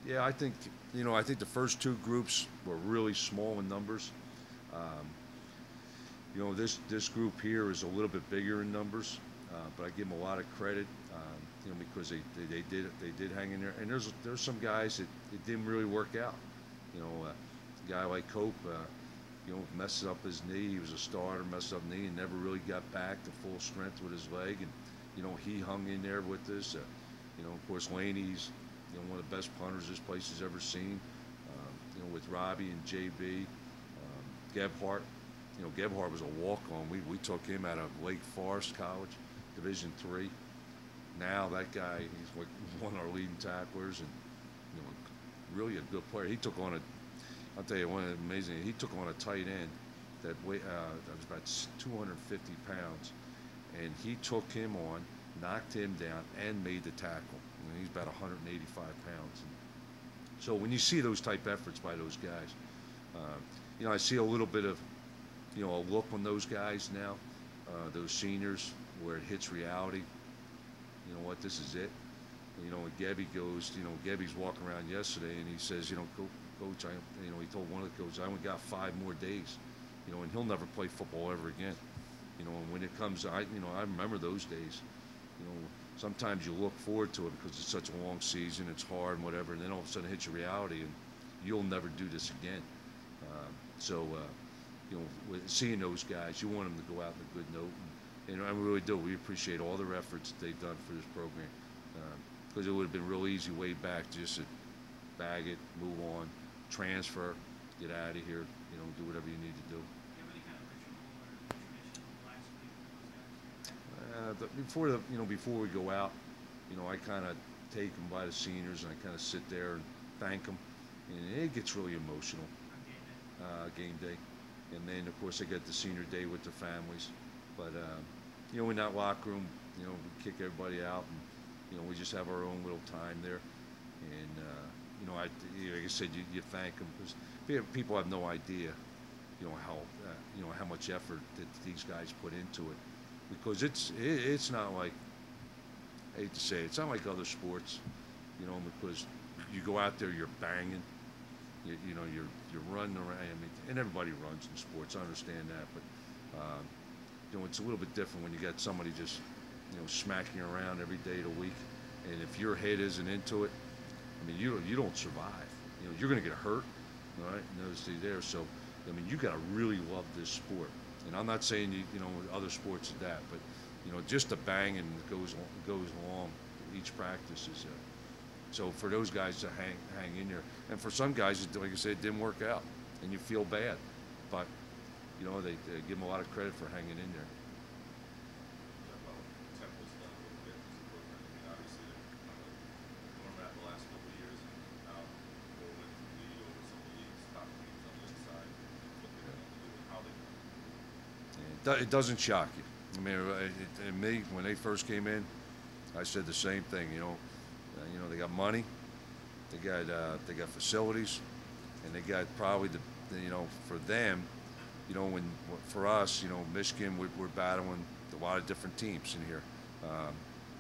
Yeah, I think I think the first two groups were really small in numbers. Um, this group here is a little bit bigger in numbers, but I give them a lot of credit. Because they did hang in there, and there's some guys that it didn't really work out. A guy like Cope, messed up his knee. He was a starter, messed up knee, and never really got back to full strength with his leg. And he hung in there with us. Of course, Laney's one of the best punters this place has ever seen. With Robbie and JB, Gebhardt. Gebhardt was a walk-on. We took him out of Lake Forest College, Division III. Now that guy, he's like one of our leading tacklers, and really a good player. He took on I'll tell you one amazing. He took on a tight end that was about 250 pounds, and he took him on, knocked him down, and made the tackle. He's about 185 pounds. And so when you see those type efforts by those guys, I see a little bit of a look on those guys now, those seniors, where it hits reality. You know what, this is it. When Gebby goes, Gebby's walking around yesterday and he says, Coach, he told one of the coaches, I only got 5 more days, and he'll never play football ever again. And when it comes, I remember those days. Sometimes you look forward to it because it's such a long season, it's hard and whatever, and then all of a sudden it hits your reality and you'll never do this again. With seeing those guys, you want them to go out on a good note. And I really do. We appreciate all their efforts that they've done for this program. Because it would have been real easy way back just to bag it, move on, transfer, get out of here, do whatever you need to do. Before we go out, I kind of take them by the seniors and I kind of sit there and thank them. And it gets really emotional, game day. And then, of course, I get the senior day with their families. But, in that locker room, we kick everybody out, and, we just have our own little time there. And, like I said, you thank them because people have no idea, how much effort that these guys put into it. Because it's not like, I hate to say it, it's not like other sports, because you go out there, you're banging, you're running around. I mean, and everybody runs in sports. I understand that, but it's a little bit different when you got somebody just smacking you around every day of the week. And if your head isn't into it, I mean, you don't survive. You're going to get hurt, all right? Notice there. So, I mean, you got to really love this sport. And I'm not saying other sports are that, but just the banging that goes along each practice is. So for those guys to hang in there, and for some guys, like I said, it didn't work out, and you feel bad, but they give them a lot of credit for hanging in there. It doesn't shock you. I mean, me, when they first came in, I said the same thing. They got money, they got facilities, and they got probably for them, for us, Michigan, we're battling a lot of different teams in here.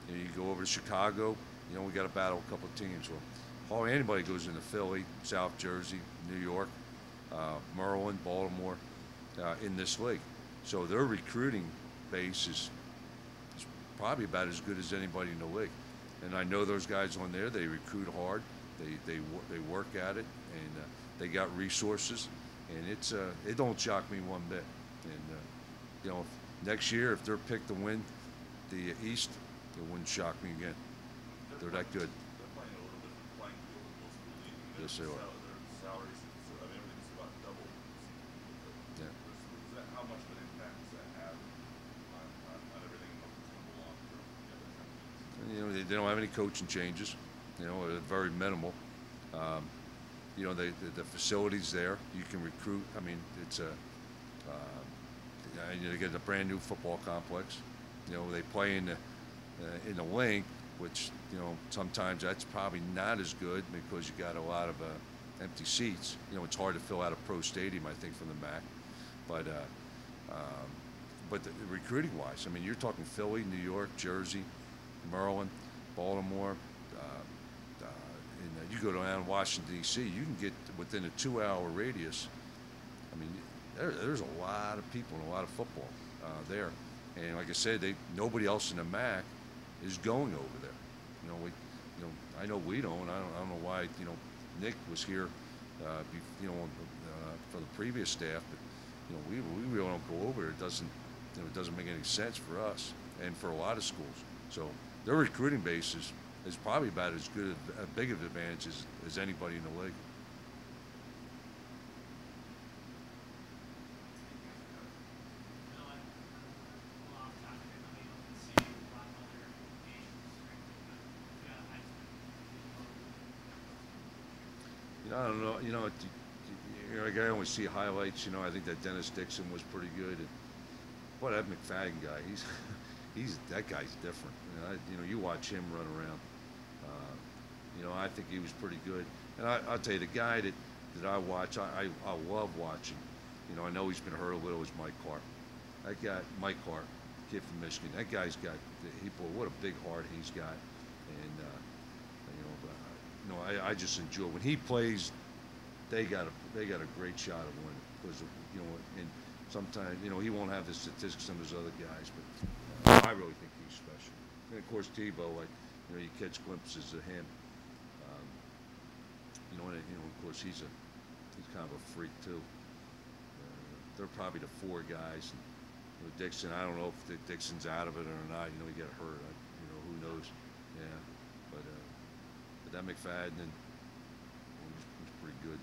You go over to Chicago, we got to battle a couple of teams. Well, hardly anybody goes into Philly, South Jersey, New York, Maryland, Baltimore, in this league. So their recruiting base is probably about as good as anybody in the league. And I know those guys on there, they recruit hard, they work at it, and they got resources, and it don't shock me one bit. And next year if they're picked to win the East, it wouldn't shock me again. They're that good. They're playing a little different playing field than most of the league. Yes, they are. Their salaries, everything's about double. Yeah. How much of an impact does that have on everything that's going to go on for the other companies? They don't have any coaching changes. They're very minimal. The facilities there, you can recruit. I mean, it's they get a brand new football complex. They play in the link, which sometimes that's probably not as good because you got a lot of empty seats. It's hard to fill out a pro stadium, I think, from the MAC. But recruiting-wise, I mean, you're talking Philly, New York, Jersey, Maryland, Baltimore, you go down Washington D.C., you can get within a 2-hour radius. I mean, there's a lot of people and a lot of football there, and like I said, nobody else in the MAC is going over there. I know we don't. I don't know why. Nick was here, for the previous staff, but we really don't go over there. It doesn't make any sense for us and for a lot of schools. So their recruiting base is probably about as good, a big of an advantage as anybody in the league. I don't know. Like I always see highlights. I think that Dennis Dixon was pretty good. Boy, that McFadden guy, that guy's different. You watch him run around. I think he was pretty good. And I'll tell you, the guy that I watch, I love watching. I know he's been hurt a little. Is Mike Hart. That guy, Mike Hart, kid from Michigan. That guy's got. What a big heart he's got. And I just enjoy when he plays. They got a great shot of winning because and sometimes he won't have the statistics some of those other guys, but I really think he's special. And of course Tebow, you catch glimpses of him. Of course he's kind of a freak too. They're probably the four guys. Dixon, I don't know if Dixon's out of it or not. He got hurt. Who knows? Yeah, but that McFadden was pretty good.